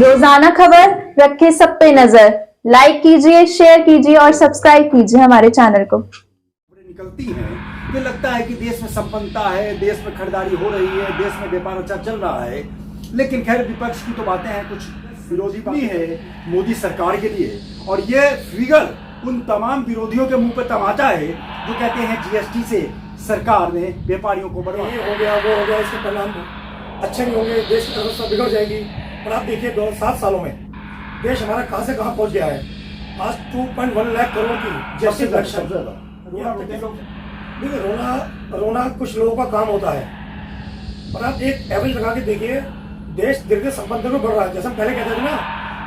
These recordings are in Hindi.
रोजाना खबर रखे सब पे नजर। लाइक कीजिए, शेयर कीजिए और सब्सक्राइब कीजिए हमारे चैनल को। निकलती हैं, ये लगता है कि देश में संपन्नता है, देश में खरीदारी हो रही है, देश में व्यापार अच्छा चल रहा है। लेकिन खैर विपक्ष की तो बातें हैं, कुछ विरोधी भी है मोदी सरकार के लिए। और ये फिगर उन तमाम विरोधियों के मुंह पे तमाचा है जो कहते हैं जीएसटी से सरकार ने व्यापारियों को बढ़वा ये हो गया वो हो गया, इसके परिणाम अच्छे नहीं होंगे, देश की अर्थव्यवस्था बिगड़ जाएगी। और आप देखिए 7 सालों में देश हमारा कहां से कहां पहुंच गया है। आज 2.1 लाख करोड़ की जीएसटी कलेक्शन। देखिए रोना कुछ लोगों का काम होता है, पर आप एक एवरेज लगा के देखिए, देश धीरे धीरे संपन्न में बढ़ रहा है। जैसे हम पहले कहते थे ना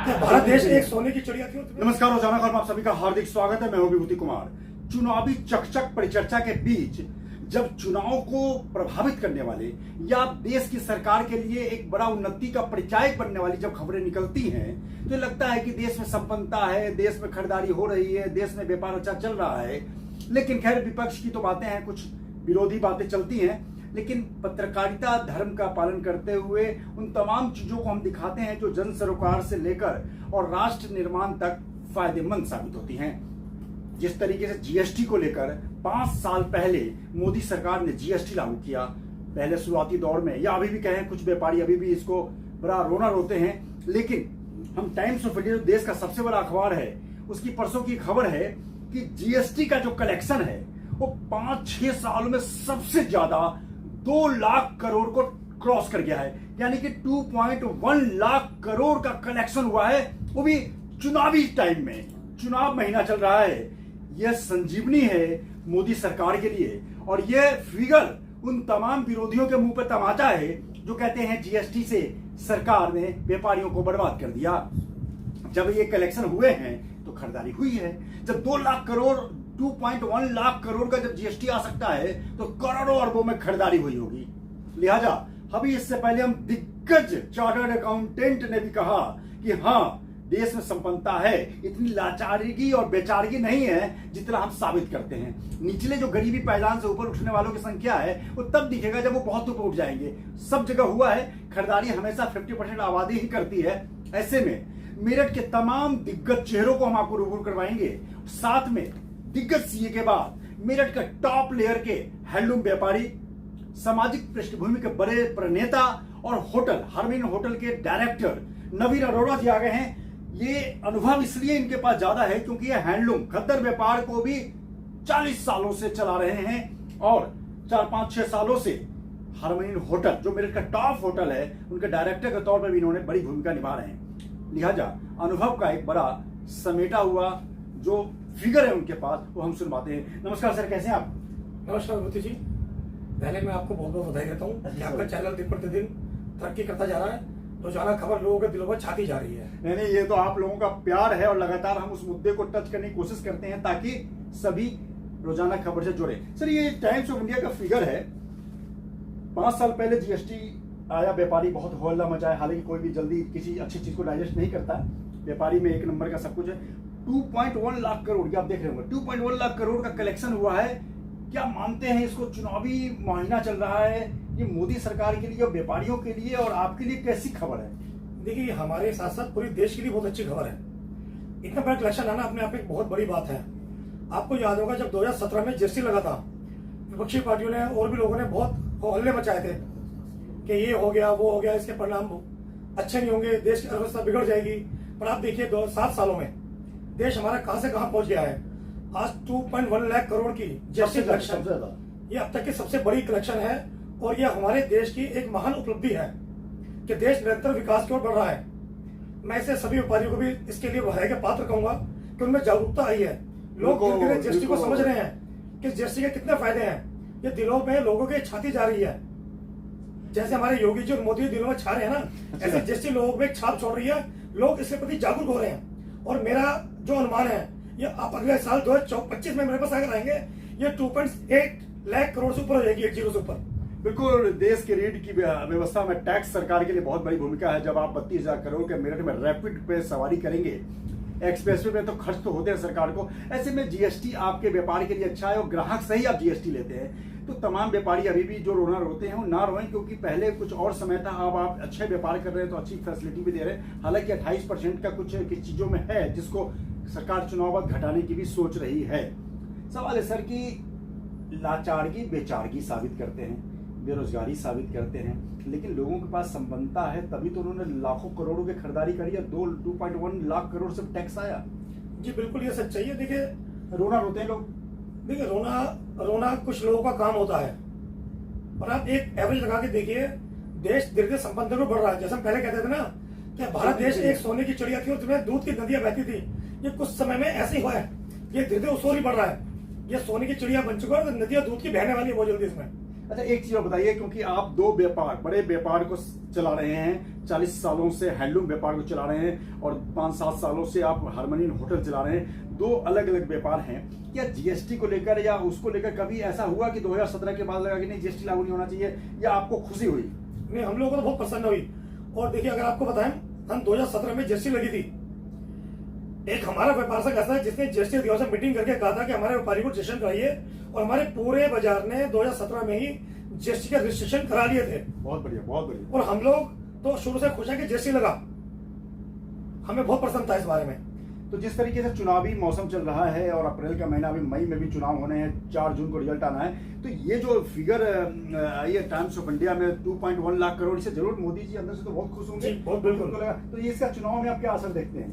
कि भारत देश एक सोने की चिड़िया थी। नमस्कार, रोजाना खबर में आप सभी का हार्दिक स्वागत है। मैं हूं विभूति कुमार। चुनावी चकचक परिचर्चा के बीच जब चुनाव को प्रभावित करने वाले या देश की सरकार के लिए एक बड़ा उन्नति का परिचायक बनने वाली जब खबरें निकलती हैं तो लगता है कि देश में संपन्नता है, देश में खरीदारी हो रही है, देश में व्यापार अच्छा चल रहा है। लेकिन खैर विपक्ष की तो बातें हैं, कुछ विरोधी बातें चलती हैं। लेकिन पत्रकारिता धर्म का पालन करते हुए उन तमाम चीजों को हम दिखाते हैं जो जन सरोकार से लेकर और राष्ट्र निर्माण तक फायदेमंद साबित होती हैं। जिस तरीके से जीएसटी को लेकर 5 साल पहले मोदी सरकार ने जीएसटी लागू किया, पहले शुरुआती दौर में, या अभी भी कहें कुछ व्यापारी अभी भी इसको बड़ा रोना रोते हैं। लेकिन हम टाइम्स ऑफ इंडिया, देश का सबसे बड़ा अखबार है, उसकी परसों की खबर है कि जीएसटी का जो कलेक्शन है वो 5-6 सालों में सबसे ज्यादा 2 लाख करोड़ को क्रॉस कर गया है। यानी कि 2.1 लाख करोड़ का कलेक्शन हुआ है, वो भी चुनावी टाइम में। चुनाव महीना चल रहा है। यह संजीवनी है मोदी सरकार के लिए। और यह फिगर उन तमाम विरोधियों के मुंह पे तमाचा है जो कहते हैं जीएसटी से सरकार ने व्यापारियों को बर्बाद कर दिया। जब ये कलेक्शन हुए हैं तो खरीदारी हुई है। जब 2 लाख करोड़ 2.1 लाख करोड़ का जब जीएसटी आ सकता है तो करोड़ों अरबों में खरीदारी हुई होगी। लिहाजा अभी इससे पहले हम दिग्गज चार्टर्ड अकाउंटेंट ने भी कहा कि हाँ, देश में संपन्नता है, इतनी लाचारगी और बेचारगी नहीं है जितना हम साबित करते हैं। निचले जो गरीबी पायदान से ऊपर उठने वालों की संख्या है वो तब दिखेगा जब वो बहुत ऊपर उठ जाएंगे। सब जगह हुआ है, खरीदारी हमेशा 50% आबादी ही करती है। ऐसे में मेरठ के तमाम दिग्गज चेहरों को हम आपको रूबरू करवाएंगे। साथ में दिग्गज सीए के बाद मेरठ के टॉप लेयर के हैंडलूम व्यापारी, सामाजिक पृष्ठभूमि के बड़े प्रणेता और होटल हरमीन होटल के डायरेक्टर नवीन अरोड़ा जी आ गए हैं। ये अनुभव इसलिए इनके पास ज्यादा है क्योंकि ये हैंडलूम खद्दर व्यापार को भी 40 सालों से चला रहे हैं और 4-5-6 सालों से हरमीन होटल, जो मेरठ का टॉप होटल है, उनके डायरेक्टर के तौर पर भी इन्होंने बड़ी भूमिका निभा रहे हैं। लिहाजा अनुभव का एक बड़ा समेटा हुआ जो फिगर है उनके पास वो हम सुनवाते हैं। नमस्कार सर, कैसे हैं आप? नमस्कार विभूति जी, पहले मैं आपको बहुत बहुत बधाई देता हूँ कि आपका चैनल दिन प्रतिदिन तरक्की करता जा रहा है। रोजाना खबर लोगों के दिलों में छाती जा रही है। नहीं, ये तो आप लोगों का प्यार है और लगातार हम उस मुद्दे को टच करने की कोशिश करते हैं ताकि सभी रोजाना खबर से जुड़े। सर, ये टाइम्स ऑफ इंडिया का फिगर है, 5 साल पहले जीएसटी आया, व्यापारी बहुत हल्ला मचाया। हालांकि कोई भी जल्दी किसी अच्छी चीज को डाइजेस्ट नहीं करता, व्यापारी में एक नंबर का सब कुछ है। 2.1 लाख करोड़, ये आप देख रहे होंगे, 2.1 लाख करोड़ का कलेक्शन हुआ है। क्या मानते हैं इसको? चुनावी महीना चल रहा है, ये मोदी सरकार के लिए और व्यापारियों के लिए और आपके लिए कैसी खबर है? देखिए, हमारे साथ साथ पूरे देश के लिए बहुत अच्छी खबर है। इतना बड़ा कलेक्शन आना अपने आप एक बहुत बड़ी बात है। आपको याद होगा जब 2017 में जीएसटी लगा था, विपक्षी पार्टियों ने और भी लोगों ने बहुत हल्ले मचाए थे कि ये हो गया वो हो गया, इसके परिणाम अच्छे नहीं होंगे, देश की अर्थव्यवस्था बिगड़ जाएगी। पर आप देखिए 7 सालों में देश हमारा कहां से कहां पहुंच गया है। आज 2.1 लाख करोड़ की जीएसटी कलेक्शन, ये अब तक की सबसे बड़ी कलेक्शन है। और यह हमारे देश की एक महान उपलब्धि है कि देश निरंतर विकास की ओर बढ़ रहा है। मैं इसे सभी व्यापारियों को भी इसके लिए बधाई के पात्र कहूंगा कि उनमें जागरूकता आई है। लोग धीरे धीरे जीएसटी को समझ रहे हैं कि जीएसटी के कितने फायदे हैं। ये दिलों में लोगों के छाती जा रही है। जैसे हमारे योगी जी और मोदी दिलों में छा रहे हैं ना, ऐसे जीएसटी लोगों में एक छाप छोड़ रही है। लोग इसके प्रति जागरूक हो रहे हैं। और मेरा जो अनुमान है, ये आप अगले साल 2025 में मेरे पास आकर आएंगे, ये 2.8 लाख करोड़ से ऊपर हो जाएगी, 1 जीरो से ऊपर। बिल्कुल, देश के रीढ़ की व्यवस्था में टैक्स सरकार के लिए बहुत बड़ी भूमिका है। जब आप 32,000 करोड़ के मेरठ में रैपिड पे सवारी करेंगे एक्सप्रेसवे पे तो खर्च तो होते हैं सरकार को। ऐसे में जीएसटी आपके व्यापार के लिए अच्छा है और ग्राहक से ही आप जीएसटी लेते हैं। तो तमाम व्यापारी अभी भी जो रोना रोते हैं वो ना रोएं, क्योंकि पहले कुछ और समय था, अब आप अच्छे व्यापार कर रहे हैं तो अच्छी फैसिलिटी भी दे रहे हैं। हालांकि 28% का कुछ चीजों में है जिसको सरकार चुनाव बाद घटाने की भी सोच रही है। सवाल है सर कि लाचारगी बेचारगी साबित करते हैं, बेरोजगारी साबित करते हैं, लेकिन लोगों के पास संपन्नता है तभी तो उन्होंने लाखों करोड़ों की खरीदारी करी है। 2.1 लाख करोड़ से टैक्स आया। जी बिल्कुल ये सच्चाई है। देखिए रोना रोते हैं लोग। देखिए रोना कुछ लोगों का काम होता है, और आप एक एवरेज लगा के देखिए, देश धीरे धीरे संपन्न बढ़ रहा है। जैसे हम पहले कहते थे ना कि भारत देश एक सोने की चिड़िया थी और उसमें दूध की नदियां बहती थी, ये कुछ समय में ऐसे ही हुआ है। ये धीरे धीरे उसोर ही बढ़ रहा है, ये सोने की चिड़िया बन चुका है, तो नदियां दूध की बहने वाली है बहुत जल्दी इसमें। अच्छा एक चीज और बताइए, क्योंकि आप दो बड़े व्यापार को चला रहे हैं, 40 सालों से हैंडलूम व्यापार को चला रहे हैं और 5-7 सालों से आप हार्मोनियन होटल चला रहे हैं, दो अलग अलग व्यापार हैं। क्या जीएसटी को लेकर या उसको लेकर कभी ऐसा हुआ कि 2017 के बाद लगा कि नहीं जीएसटी लागू नहीं होना चाहिए, या आपको खुशी हुई? नहीं, हम लोगों को तो बहुत प्रसन्न हुई। और देखिए अगर आपको बताएं, हम 2017 में जीएसटी लगी थी, एक हमारा व्यापार से ऐसा है जिसने जीएसटी अधिकारियों से मीटिंग करके कहा था कि हमारे व्यापारी को रजिस्ट्रेशन कराइए, और हमारे पूरे बाजार ने 2017 में ही जीएसटी का रजिस्ट्रेशन करा लिए थे। बहुत बढ़िया, बहुत बढ़िया। और हम लोग तो शुरू से खुश हैं कि जीएसटी लगा, हमें बहुत पसंद था इस बारे में। तो जिस तरीके से चुनावी मौसम चल रहा है और अप्रैल का महीना, अभी मई में भी चुनाव होने हैं, 4 जून को रिजल्ट आना है, तो ये जो फिगर आई है टाइम्स ऑफ इंडिया में 2.1 लाख करोड़, इसे जरूर मोदी जी अंदर से तो बहुत खुश होंगे। बहुत बिल्कुल। तो ये इसका चुनाव में आप क्या असर देखते हैं?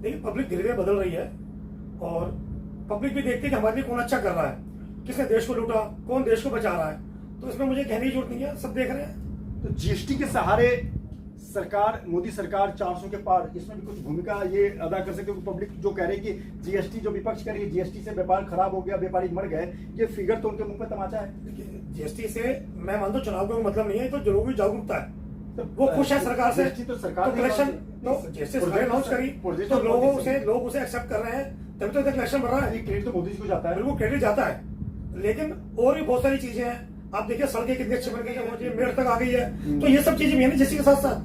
देखिए पब्लिक धीरे धीरे बदल रही है, और पब्लिक भी देखती है कि हमारे लिए कौन अच्छा कर रहा है, किसने देश को लूटा, कौन देश को बचा रहा है। तो इसमें मुझे कहने की जरूरत नहीं है, सब देख रहे हैं। तो जीएसटी के सहारे सरकार, मोदी सरकार 400 के पार, इसमें भी कुछ भूमिका ये अदा कर सकते हो? पब्लिक जो कह रही है कि जीएसटी, जो विपक्ष कह रही है जीएसटी से व्यापार खराब हो गया, व्यापारी मर गए, ये फिगर तो उनके मुंह पे तमाचा है। जीएसटी से मैं मानता हूँ चुनाव का मतलब नहीं है, तो लोगों की जागरूकता है, तो वो खुश है सरकार से। तो सरकार कलेक्शन तो जैसे लॉन्च करी तो लोग उसे एक्सेप्ट कर रहे हैं, तभी तो कलेक्शन बढ़ रहा है। क्रेडिट तो मोदी जी को जाता है, बिल्कुल क्रेडिट जाता है, लेकिन और भी बहुत सारी चीजें हैं। आप देखिए सड़कें कितनी अच्छी बन गई है, मेयर तक आ गई है, तो ये सब चीजें भी है ना जीएसटी के साथ साथ।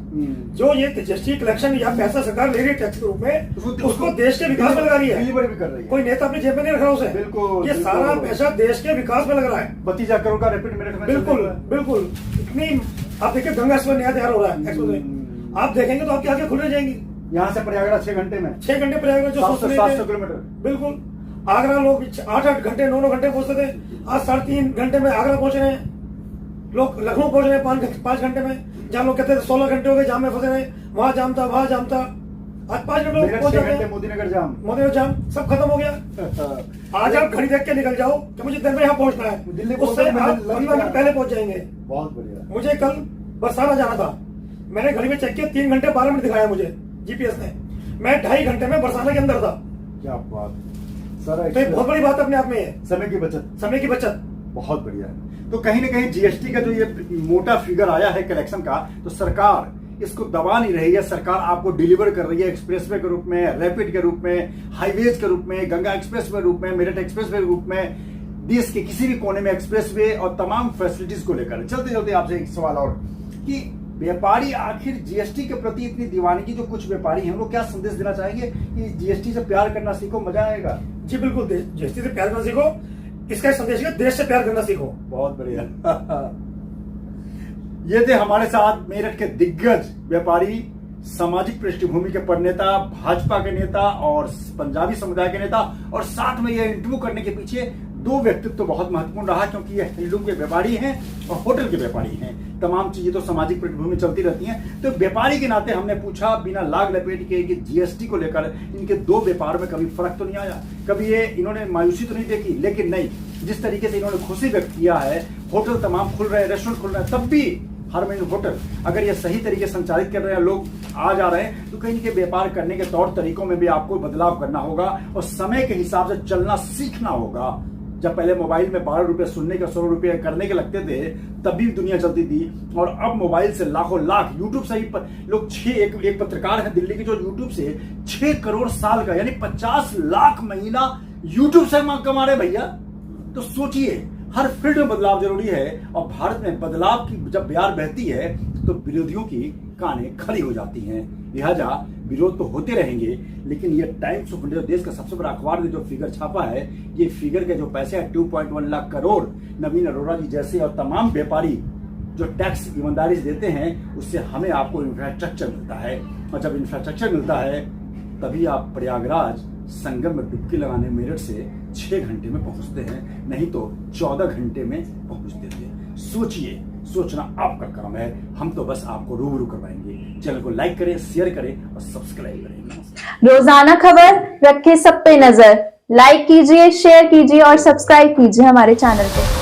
जो ये जीएसटी कलेक्शन या पैसा सरकार ले रही है टैक्स के रूप में, उसको देश के विकास में लगा रही है। डिलीवरी भी कर रही है, कोई नेता अपनी जेब में नहीं रख रहा उसे। बिल्कुल, ये सारा पैसा देश के विकास में लग रहा है। 32 करोड़ का रैपिड मेरिट में, बिल्कुल बिल्कुल। इतनी आप देखिए गंगा एक्सप्रेस नया तैयार हो रहा है, एक्सप्रेस आप देखेंगे तो आपकी आंखें खुल जाएंगी। यहाँ से प्रयागराज 6 घंटे में, 6 घंटे प्रयागराज, जो 700 किलोमीटर। बिल्कुल। आगरा लोग 8-8 घंटे 9-9 घंटे पहुंचते थे, आज 3.5 घंटे में आगरा पहुंच रहे हैं। लोग लखनऊ पहुंच रहे हैं 5 घंटे में, जहाँ लोग कहते थे 16 घंटे हो गए जाम में फंसे रहे, वहां जाम था, वहां जाम था, आज 5 घंटे में पहुंच जाते हैं। मोदीनगर जाम, मोदीनगर जाम सब खत्म हो गया। आज आप घड़ी देख के निकल जाओ कि मुझे दिन में यहाँ पहुंचना है, दिल्ली उससे आप 15 मिनट पहले पहुंच जाएंगे। बहुत बढ़िया। मुझे कल बरसाना जाना था, मैंने घड़ी में चेक किया, 3 घंटे 12 मिनट दिखाया मुझे जीपीएस ने, मैं 2.5 घंटे में बरसाना के अंदर था। क्या बात सर, तो बहुत बड़ी बात अपने आप में है, समय की बचत, समय की बचत। बहुत बढ़िया है। तो कहीं ना कहीं जीएसटी का जो ये मोटा फिगर आया है कलेक्शन का, तो सरकार इसको दबा नहीं रही है, सरकार आपको डिलीवर कर रही है एक्सप्रेसवे के रूप में, रैपिड के रूप में, हाईवेज के रूप में, गंगा एक्सप्रेस के रूप में, मेरठ एक्सप्रेस के रूप में, देश के किसी भी कोने में एक्सप्रेसवे और तमाम फैसिलिटीज को लेकर। चलते चलते आपसे एक सवाल और, कि व्यापारी आखिर जीएसटी के प्रति इतनी दीवानगी, जो कुछ व्यापारी हैं, वो क्या संदेश देना चाहेंगे कि जीएसटी से प्यार करना सीखो, मजा आएगा? जी बिल्कुल, जीएसटी से प्यार करना सीखो, इसका संदेश है देश से प्यार करना सीखो। बहुत बढ़िया। ये थे हमारे साथ मेरठ के दिग्गज व्यापारी, सामाजिक पृष्ठभूमि के पदनेता, भाजपा के नेता और पंजाबी समुदाय के नेता, और साथ में ये इंटरव्यू करने के पीछे 2 व्यक्तित्व तो बहुत महत्वपूर्ण रहा, क्योंकि ये हैंडलूम के व्यापारी हैं और होटल के व्यापारी हैं। तमाम चीजें तो सामाजिक पृष्ठभूमि में चलती रहती हैं। तो व्यापारी के नाते हमने पूछा बिना लाग लपेट के कि जीएसटी को लेकर इनके 2 व्यापार में कभी फर्क तो नहीं आया, कभी ये इन्होंने मायूसी तो नहीं देखी? लेकिन नहीं, जिस तरीके से इन्होंने खुशी व्यक्त किया है, होटल तमाम खुल रहे हैं, रेस्टोरेंट खुल रहे हैं, तब भी हार्मोनियन होटल अगर ये सही तरीके से संचालित कर रहे हैं, लोग आ जा रहे हैं, तो कहीं के व्यापार करने के तौर तरीकों में भी आपको बदलाव करना होगा और समय के हिसाब से चलना सीखना होगा। जब पहले मोबाइल में 12 रुपए सुनने के 100 रुपए करने के लगते थे, तब भी दुनिया चलती थी, और अब मोबाइल से लाखों लाख, यूट्यूब से ही लोग एक पत्रकार है दिल्ली की जो यूट्यूब से 6 करोड़ साल का यानी 50 लाख महीना यूट्यूब से कमा रहे भैया। तो सोचिए, हर फील्ड में बदलाव जरूरी है, और भारत में बदलाव की जब बयार बहती है तो विरोधियों की कानें खड़ी हो जाती हैं। लिहाजा विरोध तो होते रहेंगे, लेकिन ये टाइम्स ऑफ इंडिया देश का सबसे बड़ा अखबार ने जो फिगर छापा है, ये फिगर के जो पैसे है 2.1 लाख करोड़ नवीन अरोड़ा जी जैसे और तमाम व्यापारी जो टैक्स ईमानदारी से देते हैं, उससे हमें आपको इंफ्रास्ट्रक्चर मिलता है। और जब इंफ्रास्ट्रक्चर मिलता है तभी आप प्रयागराज संगम में डुबकी लगाने मेरठ से 6 घंटे में पहुंचते हैं, नहीं तो 14 घंटे में पहुंचते थे। सोचिए, सोचना आपका काम है, हम तो बस आपको रूबरू करवाएंगे। चैनल को लाइक करें, शेयर करें और सब्सक्राइब करें। नमस्कार। रोजाना खबर रखे सब पे नजर, लाइक कीजिए, शेयर कीजिए और सब्सक्राइब कीजिए हमारे चैनल को।